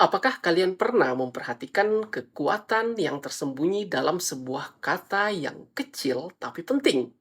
Apakah kalian pernah memperhatikan kekuatan yang tersembunyi dalam sebuah kata yang kecil tapi penting?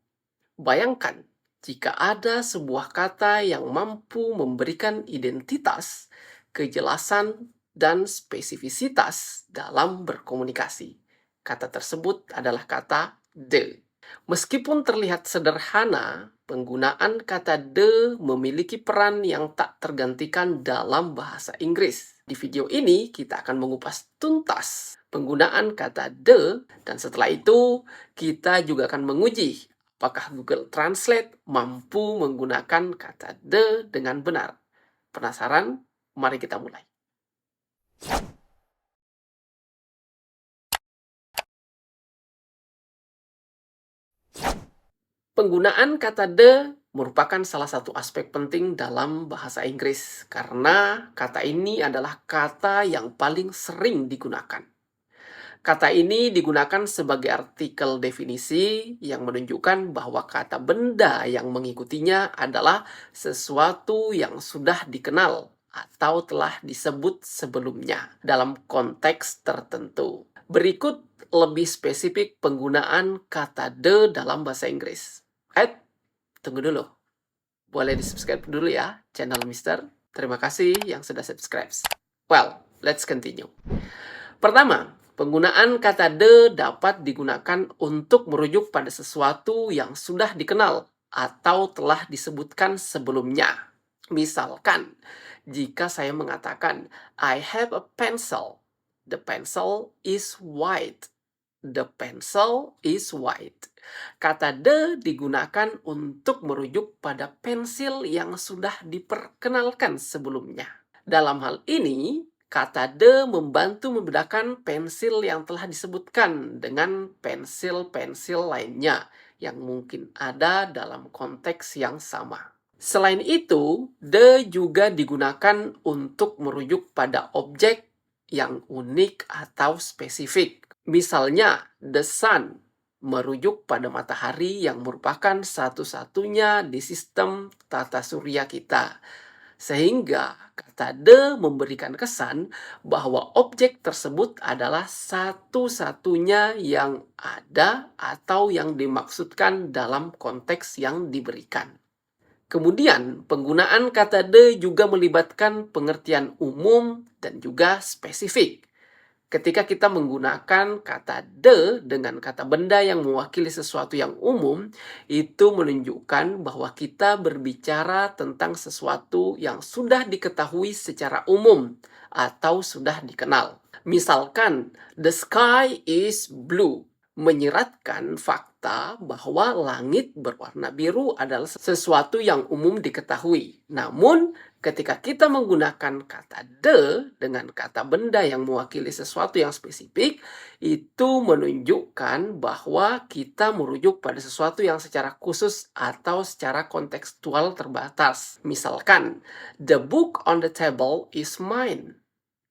Bayangkan jika ada sebuah kata yang mampu memberikan identitas, kejelasan, dan spesifisitas dalam berkomunikasi. Kata tersebut adalah kata "the". Meskipun terlihat sederhana, penggunaan kata "the" memiliki peran yang tak tergantikan dalam bahasa Inggris. Di video ini, kita akan mengupas tuntas penggunaan kata "the", dan setelah itu, kita juga akan menguji apakah Google Translate mampu menggunakan kata "the" dengan benar. Penasaran? Mari kita mulai. Penggunaan kata "the" merupakan salah satu aspek penting dalam bahasa Inggris, karena kata ini adalah kata yang paling sering digunakan. Kata ini digunakan sebagai artikel definisi yang menunjukkan bahwa kata benda yang mengikutinya adalah sesuatu yang sudah dikenal atau telah disebut sebelumnya dalam konteks tertentu. Berikut lebih spesifik penggunaan kata "the" dalam bahasa Inggris. Tunggu dulu. Boleh di-subscribe dulu ya channel Mister. Terima kasih yang sudah subscribe. Well, let's continue. Pertama, penggunaan kata "the" dapat digunakan untuk merujuk pada sesuatu yang sudah dikenal atau telah disebutkan sebelumnya. Misalkan, jika saya mengatakan, I have a pencil. The pencil is white. The pencil is white. Kata "the" digunakan untuk merujuk pada pensil yang sudah diperkenalkan sebelumnya. Dalam hal ini, kata "the" membantu membedakan pensil yang telah disebutkan dengan pensil-pensil lainnya yang mungkin ada dalam konteks yang sama. Selain itu, "the" juga digunakan untuk merujuk pada objek yang unik atau spesifik. Misalnya, the sun merujuk pada matahari yang merupakan satu-satunya di sistem tata surya kita. Sehingga kata "the" memberikan kesan bahwa objek tersebut adalah satu-satunya yang ada atau yang dimaksudkan dalam konteks yang diberikan. Kemudian, penggunaan kata "the" juga melibatkan pengertian umum dan juga spesifik. Ketika kita menggunakan kata "the" dengan kata benda yang mewakili sesuatu yang umum, itu menunjukkan bahwa kita berbicara tentang sesuatu yang sudah diketahui secara umum atau sudah dikenal. Misalkan, the sky is blue, menyiratkan fakta bahwa langit berwarna biru adalah sesuatu yang umum diketahui. Namun, ketika kita menggunakan kata "the" dengan kata benda yang mewakili sesuatu yang spesifik, itu menunjukkan bahwa kita merujuk pada sesuatu yang secara khusus atau secara kontekstual terbatas. Misalkan, the book on the table is mine,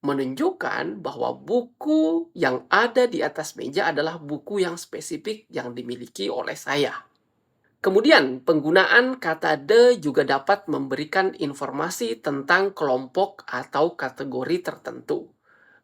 menunjukkan bahwa buku yang ada di atas meja adalah buku yang spesifik yang dimiliki oleh saya. Kemudian, penggunaan kata "the" juga dapat memberikan informasi tentang kelompok atau kategori tertentu.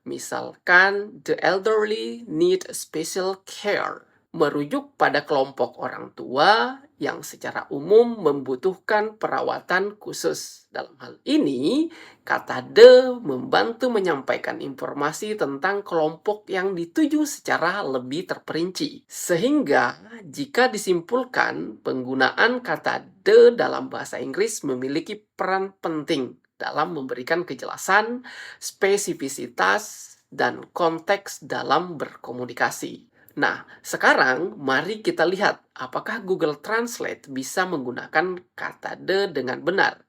Misalkan, the elderly need special care, merujuk pada kelompok orang tua yang secara umum membutuhkan perawatan khusus. Dalam hal ini, kata "the" membantu menyampaikan informasi tentang kelompok yang dituju secara lebih terperinci. Sehingga, jika disimpulkan, penggunaan kata "the" dalam bahasa Inggris memiliki peran penting dalam memberikan kejelasan, spesifisitas, dan konteks dalam berkomunikasi. Nah, sekarang mari kita lihat apakah Google Translate bisa menggunakan kata "the" dengan benar.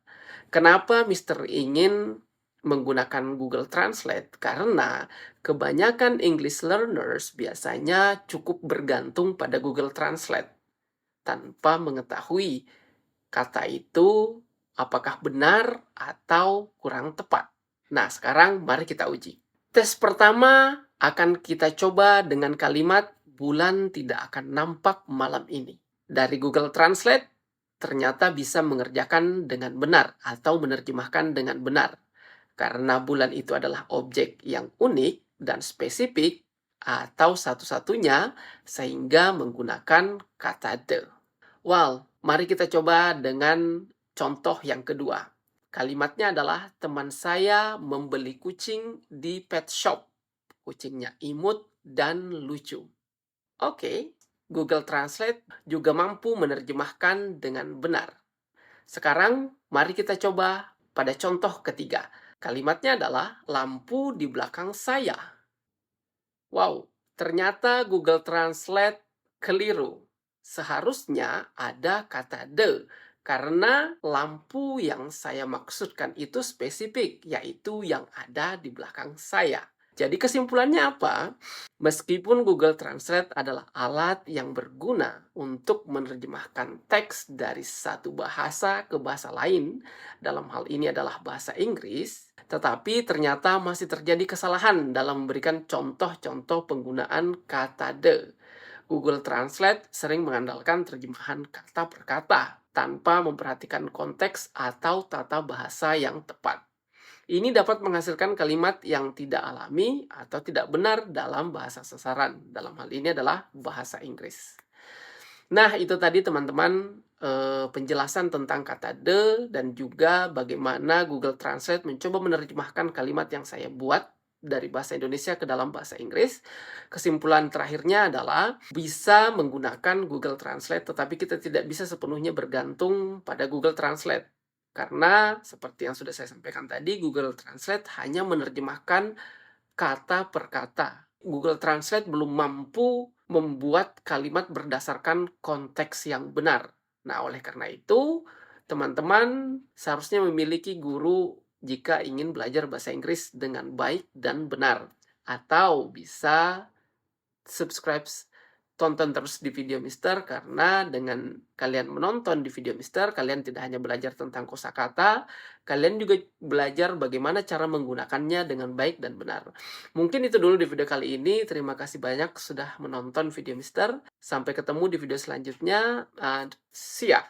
Kenapa Mister ingin menggunakan Google Translate? Karena kebanyakan English learners biasanya cukup bergantung pada Google Translate tanpa mengetahui kata itu apakah benar atau kurang tepat. Nah, sekarang mari kita uji. Tes pertama akan kita coba dengan kalimat "bulan tidak akan nampak malam ini". Dari Google Translate, ternyata bisa mengerjakan dengan benar atau menerjemahkan dengan benar. Karena bulan itu adalah objek yang unik dan spesifik atau satu-satunya sehingga menggunakan kata the. Well, mari kita coba dengan contoh yang kedua. Kalimatnya adalah teman saya membeli kucing di pet shop. Kucingnya imut dan lucu. Oke, Google Translate juga mampu menerjemahkan dengan benar. Sekarang, mari kita coba pada contoh ketiga. Kalimatnya adalah lampu di belakang saya. Wow, ternyata Google Translate keliru. Seharusnya ada kata the, karena lampu yang saya maksudkan itu spesifik, yaitu yang ada di belakang saya. Jadi kesimpulannya apa? Meskipun Google Translate adalah alat yang berguna untuk menerjemahkan teks dari satu bahasa ke bahasa lain, dalam hal ini adalah bahasa Inggris, tetapi ternyata masih terjadi kesalahan dalam memberikan contoh-contoh penggunaan kata the. Google Translate sering mengandalkan terjemahan kata per kata tanpa memperhatikan konteks atau tata bahasa yang tepat. Ini dapat menghasilkan kalimat yang tidak alami atau tidak benar dalam bahasa sasaran. Dalam hal ini adalah bahasa Inggris. Nah, itu tadi teman-teman penjelasan tentang kata the dan juga bagaimana Google Translate mencoba menerjemahkan kalimat yang saya buat dari bahasa Indonesia ke dalam bahasa Inggris. Kesimpulan terakhirnya adalah bisa menggunakan Google Translate, tetapi kita tidak bisa sepenuhnya bergantung pada Google Translate. Karena seperti yang sudah saya sampaikan tadi, Google Translate hanya menerjemahkan kata per kata. Google Translate belum mampu membuat kalimat berdasarkan konteks yang benar. Nah, oleh karena itu, teman-teman seharusnya memiliki guru jika ingin belajar bahasa Inggris dengan baik dan benar. Atau bisa subscribe, tonton terus di video Mister, karena dengan kalian menonton di video Mister, kalian tidak hanya belajar tentang kosakata, kalian juga belajar bagaimana cara menggunakannya dengan baik dan benar. Mungkin itu dulu di video kali ini. Terima kasih banyak sudah menonton video Mister. Sampai ketemu di video selanjutnya. And see ya!